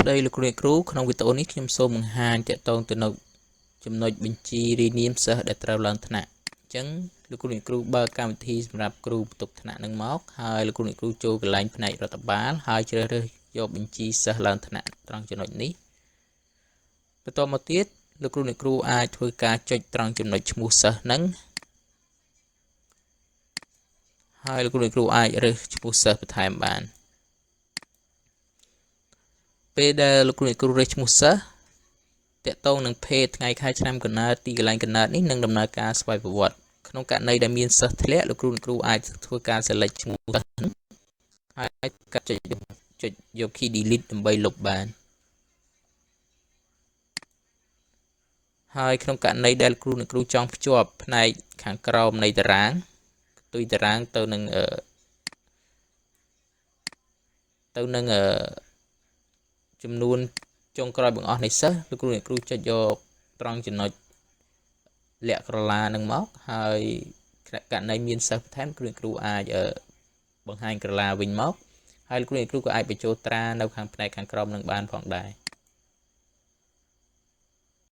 ដីលោកគ្រូគ្រូក្នុងវីដេអូនេះខ្ញុំសូមបង្ហាញទាក់ទងទៅនឹងចំណុចបញ្ជីរៀបនាមសិស្សដែលត្រូវឡើងថ្នាក់អញ្ចឹងលោកគ្រូបើកកម្មវិធីសម្រាប់គ្រូបន្ទប់ថ្នាក់នឹងមកហើយលោកគ្រូចូលកន្លែងផ្នែករដ្ឋបាលហើយជ្រើសរើសយកបញ្ជីសិស្សឡើងថ្នាក់ត្រង់ចំណុចនេះបន្តមកទៀតលោកគ្រូអាចធ្វើការចុចត្រង់ចំណុចឈ្មោះសិស្សហ្នឹងហើយលោកគ្រូអាចរើសឈ្មោះសិស្សបន្ថែមបានពេលដែលលោកគ្រូរើសឈ្មោះសិស្សតាក់ទងនឹងភេទថ្ងៃខែឆ្នាំកំណើតទីកន្លែងកំណើតនេះនឹងដំណើរការស្វ័យប្រវត្តិក្នុងករណីដែលមានសិស្សធ្លាក់លោកគ្រូអាចធ្វើការ select ឈ្មោះសិស្សហើយកាត់ចុចយក key delete ដើម្បីលុបបានហើយក្នុងករណីដែលគ្រូចង់ភ្ជាប់ផ្នែកខាងក្រោមនៃតារាងផ្ទុយតារាងទៅនឹងចំនួនចុងក្រោយបង្អស់នៃសិស្សលោកគ្រូចុចយកត្រង់ចំណុចលាក់ក្រឡានឹងមកហើយករណីមានសិស្សបន្ថែមគ្រូអាចបង្ហាញក្រឡាវិញមកហើយលោកគ្រូក៏អាចបញ្ចូលត្រានៅខាងផ្នែកខាងក្រោមនឹងបានផងដែរ